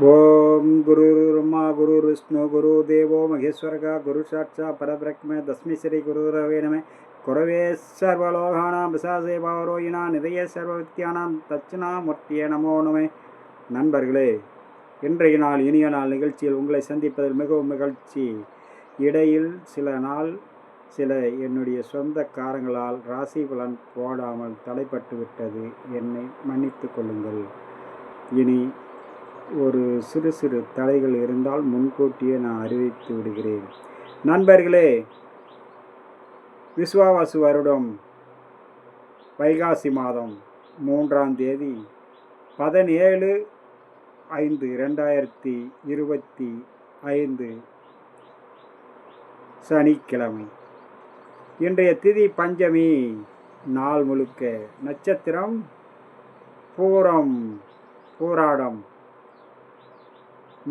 ஓம் குரு பிரம்மா குரு விஷ்ணு குரு தேவோ மகேஸ்வரகா குரு சாட்சா பரபிரக்ம தஸ்மை ஸ்ரீ குரு ரவே நம குரவே சர்வலோகானாம் பிசாசே பாவரோயினா நிதைய சர்வவித்யானாம் தட்சிணாமூர்த்தியே நமோ நம. நண்பர்களே, இன்றைய நாள் இனிய நாள் நிகழ்ச்சியில் உங்களை சந்திப்பதில் மிகவும் மகிழ்ச்சி. இடையில் சில என்னுடைய சொந்த காரணங்களால் ராசி பலன் போடாமல் தடைப்பட்டு விட்டது. என்னை மன்னித்து கொள்ளுங்கள். இனி ஒரு சிறு தடைகள் இருந்தால் முன்கூட்டியே நான் அறிவித்து விடுகிறேன். நண்பர்களே, விசுவாவசு வருடம் வைகாசி மாதம் 3ஆம் தேதி 17/5/2025 சனிக்கிழமை. இன்றைய திதி பஞ்சமி. நாள் முழுக்க நட்சத்திரம் பூராடம்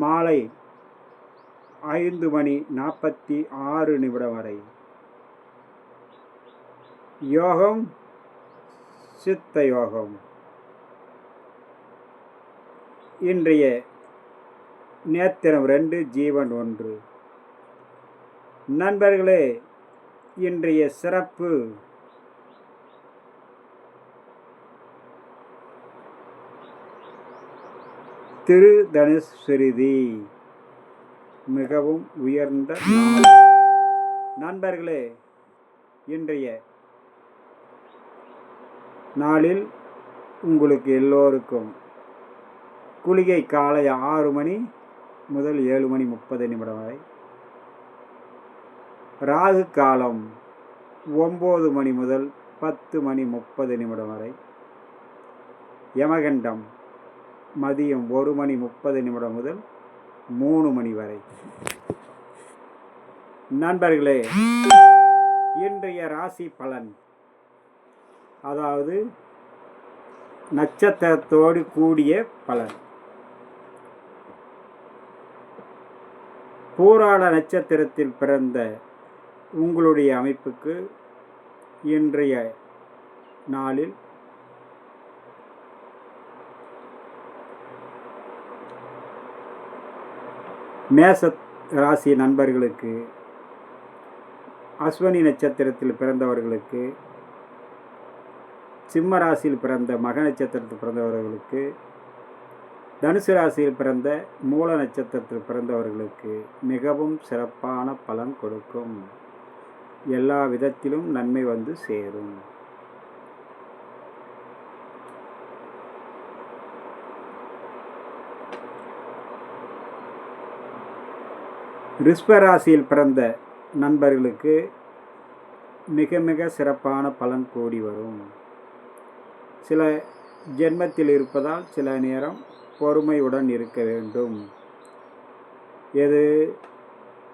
மாலை 5:46 வரை. யோகம் சித்த யோகம். இன்றைய நேத்திரம் 2, ஜீவன் 1. நண்பர்களே, இன்றைய சிறப்பு திருதனுஸ்ருதி, மிகவும் உயர்ந்த நாள். நண்பர்களே, இன்றைய நாளில் உங்களுக்கு எல்லோருக்கும் குளிகை காலை 6 மணி முதல் 7:30 வரை. ராகு காலம் 9 மணி முதல் 10:30 வரை. யமகண்டம் மதியம் 1:30 முதல் 3 மணி வரை. நண்பர்களே, இன்றைய ராசி பலன், அதாவது நட்சத்திரத்தோடு கூடிய பலன். பூராட நட்சத்திரத்தில் பிறந்த உங்களுடைய அமைப்புக்கு இன்றைய நாளில் மேச ராசி நண்பர்களுக்கு, அஸ்வினி நட்சத்திரத்தில் பிறந்தவர்களுக்கு, சிம்ம ராசியில் பிறந்த மக நட்சத்திரத்தில் பிறந்தவர்களுக்கு, தனுசு ராசியில் பிறந்த மூல நட்சத்திரத்தில் பிறந்தவர்களுக்கு மிகவும் சிறப்பான பலன் கொடுக்கும். எல்லா விதத்திலும் நன்மை வந்து சேரும். ரிஷபராசியில் பிறந்த நண்பர்களுக்கு மிக சிறப்பான பலன் கூடி வரும். சில ஜென்மத்தில் இருப்பதால் சில நேரம் பொறுமையுடன் இருக்க வேண்டும். எது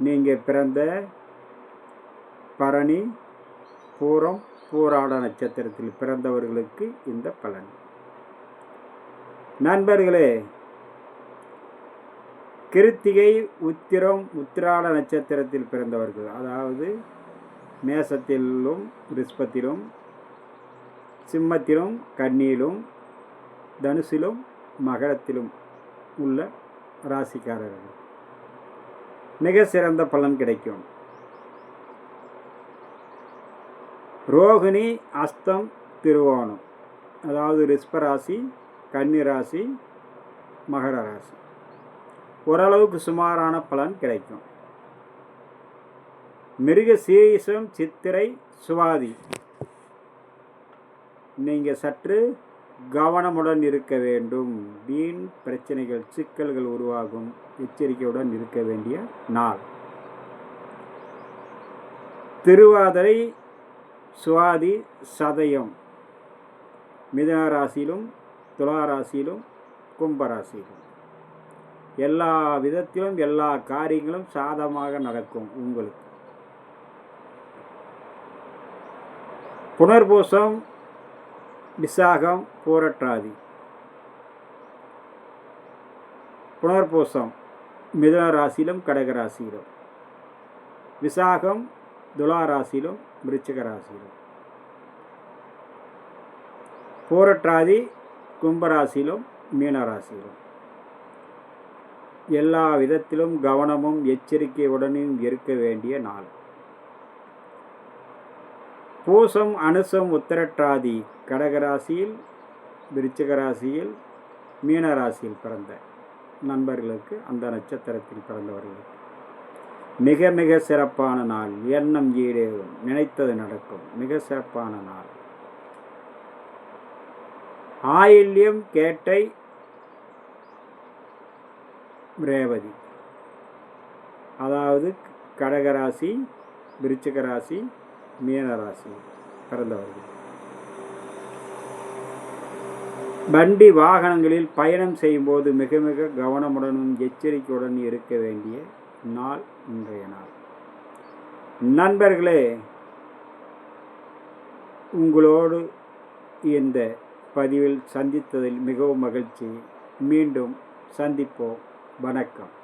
நீங்கள் பிறந்த பரணி, பூரம், பூராட நட்சத்திரத்தில் பிறந்தவர்களுக்கு இந்த பலன். நண்பர்களே, கிருத்திகை, உத்திரம், உத்திராட நட்சத்திரத்தில் பிறந்தவர்கள், அதாவது மேசத்திலும் ரிஷபத்திலும் சிம்மத்திலும் கன்னியிலும் தனுசிலும் மகரத்திலும் உள்ள ராசிக்காரர்கள் மிக சிறந்த பலன் கிடைக்கும். ரோகிணி, அஸ்தம், திருவோணம், அதாவது ரிஷபராசி, கன்னி ராசி, மகர ராசி ஓரளவுக்கு சுமாரான பலன் கிடைக்கும். மிருக சீரிசம், சித்திரை, சுவாதி நீங்கள் சற்று கவனமுடன் இருக்க வேண்டும். வீண் பிரச்சனைகள், சிக்கல்கள் உருவாகும். எச்சரிக்கையுடன் இருக்க வேண்டிய நாள். திருவாதிரை, சுவாதி, சதயம் மிதுன ராசியிலும் துலா ராசியிலும் கும்பராசியிலும் எல்லா விதத்திலும் எல்லா காரியங்களும் சாதகமாக நடக்கும் உங்களுக்கு. புனர்பூசம், விசாகம், பூரட்டாதி. புனர்பூசம் மிதுன ராசியிலும் கடக ராசியிலும், விசாகம் துலா ராசியிலும் விருச்சிக ராசியிலும், பூரட்டாதி கும்பராசியிலும் மீனராசியிலும். எல்லா விதத்திலும் கவனமும் எச்சரிக்கையுடனும் இருக்க வேண்டிய நாள். பூசம், அனுசம், உத்திரட்டாதி கடகராசியில், விருச்சிக ராசியில், மீன ராசியில் பிறந்த நண்பர்களுக்கு, அந்த நட்சத்திரத்தில் பிறந்தவர்களுக்கு மிக மிக சிறப்பான நாள். எண்ணம் ஈடேறும், நினைத்தது நடக்கும். மிக சிறப்பான நாள். ஆயில்யம், கேட்டை, ரேவதி, அதாவது கடகராசி, விருச்சிக ராசி, மீனராசி பிறந்தவர்கள் வண்டி வாகனங்களில் பயணம் செய்யும்போது மிக மிக கவனமுடனும் எச்சரிக்கையுடன் இருக்க வேண்டிய நாள் இன்றைய நாள். நண்பர்களே, உங்களோடு இந்த பதிவில் சந்தித்ததில் மிகவும் மகிழ்ச்சி. மீண்டும் சந்திப்போம். வணக்கம்.